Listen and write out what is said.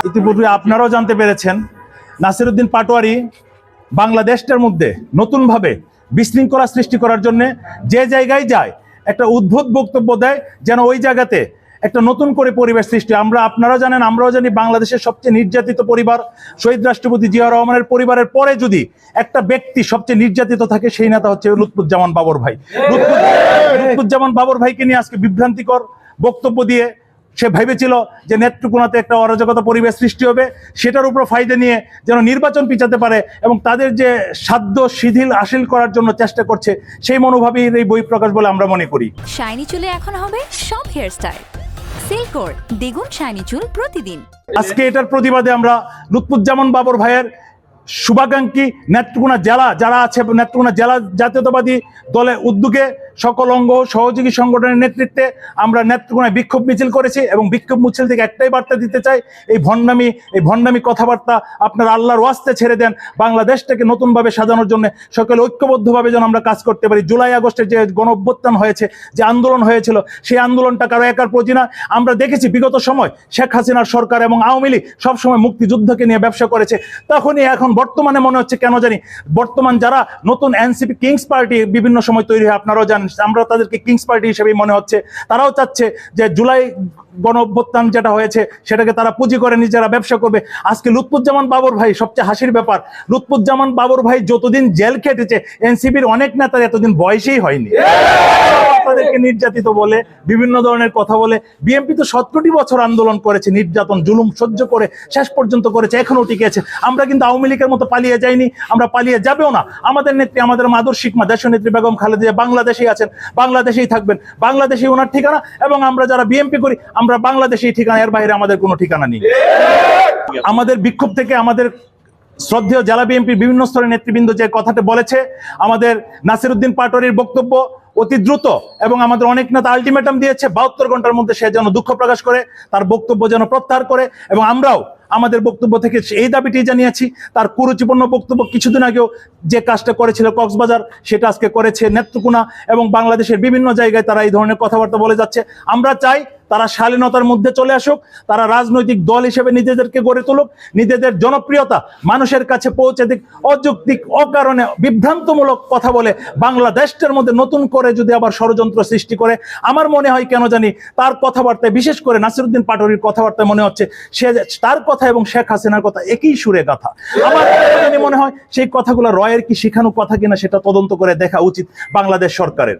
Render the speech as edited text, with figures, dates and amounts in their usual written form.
ইতিপূর্বে আপনারাও জানতে পেরেছেন নাসিরউদ্দিন পাটোয়ারি বাংলাদেশটার মধ্যে নতুনভাবে বিশৃঙ্খলা সৃষ্টি করার জন্য যে জায়গায় যায় একটা উদ্ভট বক্তব্য দেয়, যেন ওই জায়গাতে একটা নতুন করে পরিবেশ সৃষ্টি। আপনারা জানেন, আমরাও জানি, বাংলাদেশের সবচেয়ে নির্যাতিত পরিবার শহীদ রাষ্ট্রপতি জিয়া রহমানের পরিবারের পরে যদি একটা ব্যক্তি সবচেয়ে নির্যাতিত থাকে, সেই নেতা হচ্ছে লুৎফুজ্জামান বাবর ভাই। লুৎফুজ্জামান বাবর ভাইকে নিয়ে আজকে বিভ্রান্তিকর বক্তব্য দিয়ে সে ভেবেছিল যে নেত্রকোনাতে একটা অরাজকতা পরিবেশ সৃষ্টি হবে, সেটার উপর ফায়দা নিয়ে যেন নির্বাচন পিছাতে পারে এবং তাদের যে সাধ্য শিথিল হাসিল করার জন্য চেষ্টা করছে, সেই মনোভাবেই এই বই প্রকাশ বলে আমরা মনে করি। শাইনি চুলে এখন হবে সব হেয়ার স্টাইল, সিল্কোর দ্বিগুণ শাইনি চুল প্রতিদিন। আজকে এটার প্রতিবাদে আমরা লুৎফুজ্জামান বাবর ভাইয়ের শুভাকাঙ্ক্ষী নেত্রকোনা জেলা যারা আছে, নেত্রকোনা জেলা জাতীয়তাবাদী দলের উদ্যোগে সকল অঙ্গ সহযোগী সংগঠনের নেতৃত্বে আমরা নেত্রকোনায় বিক্ষোভ মিছিল করেছি এবং বিক্ষোভ মিছিল থেকে একটাই বার্তা দিতে চাই, এই ভণ্ডামি কথাবার্তা আপনারা আল্লাহর ওয়াস্তে ছেড়ে দেন। বাংলাদেশটাকে নতুনভাবে সাজানোর জন্য সকলে ঐক্যবদ্ধভাবে যেন আমরা কাজ করতে পারি। জুলাই আগস্টে যে গণ অভ্যুত্থান হয়েছে, যে আন্দোলন হয়েছিল, সেই আন্দোলনটা কারো একার প্রতি না। আমরা দেখেছি বিগত সময় শেখ হাসিনার সরকার এবং আওয়ামী লীগ সবসময় মুক্তিযুদ্ধকে নিয়ে ব্যবসা করেছে। তখনই এখন বর্তমানে মনে হচ্ছে কেন জানি বর্তমান যারা নতুন এনসিপি কিংস পার্টি বিভিন্ন সময় তৈরি হয়, আপনারাও জানেন, আমরা তাদেরকে কিংস পার্টি হিসেবেই মনে হচ্ছে। তারাও চাচ্ছে যে জুলাই গণ অভ্যুত্থান যেটা হয়েছে সেটাকে তারা পুঁজি করে নিজেরা ব্যবসা করবে। আজকে লুৎফুজ্জামান বাবর ভাই, সবচেয়ে হাসির ব্যাপার, লুৎফুজ্জামান বাবর ভাই যতদিন জেল খেটেছে, এনসিপির অনেক নেতার এতদিন বয়সেই হয়নি। তাদেরকে নির্যাতিত বলে, বিভিন্ন ধরনের কথা বলে। বিএনপি তো 17টি বছর আন্দোলন করেছে, নির্যাতন জুলুম সহ্য করে শেষ পর্যন্ত করেছে, এখনো টিকে আছে। আমরা কিন্তু আওয়ামী লীগের মতো পালিয়ে যাইনি, আমরা পালিয়ে যাবেও না। আমাদের নেত্রী, আমাদের মাদর শিকমা দেশনেত্রী বেগম খালেদা জিয়া বাংলাদেশেই আছেন, বাংলাদেশেই থাকবেন, বাংলাদেশেই ওনার ঠিকানা। এবং আমরা যারা বিএনপি করি, আমরা বাংলাদেশেই ঠিকানা, এর বাইরে আমাদের কোনো ঠিকানা নেই। আমাদের বিক্ষোভ থেকে আমাদের শ্রদ্ধেয় জেলা বিএনপির বিভিন্ন স্তরের নেতৃবৃন্দ যে কথাটা বলেছে, আমাদের নাসিরউদ্দিন পাটোয়ারির বক্তব্য অতি দ্রুত, এবং আমাদের অনেক নেতা আলটিমেটাম দিয়েছে 72 ঘন্টার মধ্যে সে যেন দুঃখ প্রকাশ করে, তার বক্তব্য যেন প্রত্যাহার করে। এবং আমরাও আমাদের বক্তব্য থেকে এই দাবিটি জানিয়েছি। তার কুরুচিপূর্ণ বক্তব্য কিছুদিন আগেও যে কাজটা করেছিল কক্সবাজার, সেটা আজকে করেছে নেত্রকোনা এবং বাংলাদেশের বিভিন্ন জায়গায় তারা এই ধরনের কথাবার্তা বলে যাচ্ছে। আমরা চাই তারা শালীনতার মধ্যে চলে আসুক, তারা রাজনৈতিক দল হিসেবে নিজেদেরকে গড়ে তুলুক, নিজেদের জনপ্রিয়তা মানুষের কাছে পৌঁছে দিক। অযৌক্তিক অকারণে বিভ্রান্তমূলক কথা বলে বাংলাদেশটার মধ্যে নতুন করে যদি আবার ষড়যন্ত্র সৃষ্টি করে, আমার মনে হয় কেন জানি তার কথাবার্তায়, বিশেষ করে নাসিরউদ্দিন পাটোয়ারির কথাবার্তায় মনে হচ্ছে সে তার কথা এবং শেখ হাসিনার কথা একই সুরে গাথা। আমার মনে হয় সেই কথাগুলো রয়ের কি শিখানো কথা কিনা সেটা তদন্ত করে দেখা উচিত বাংলাদেশ সরকারের।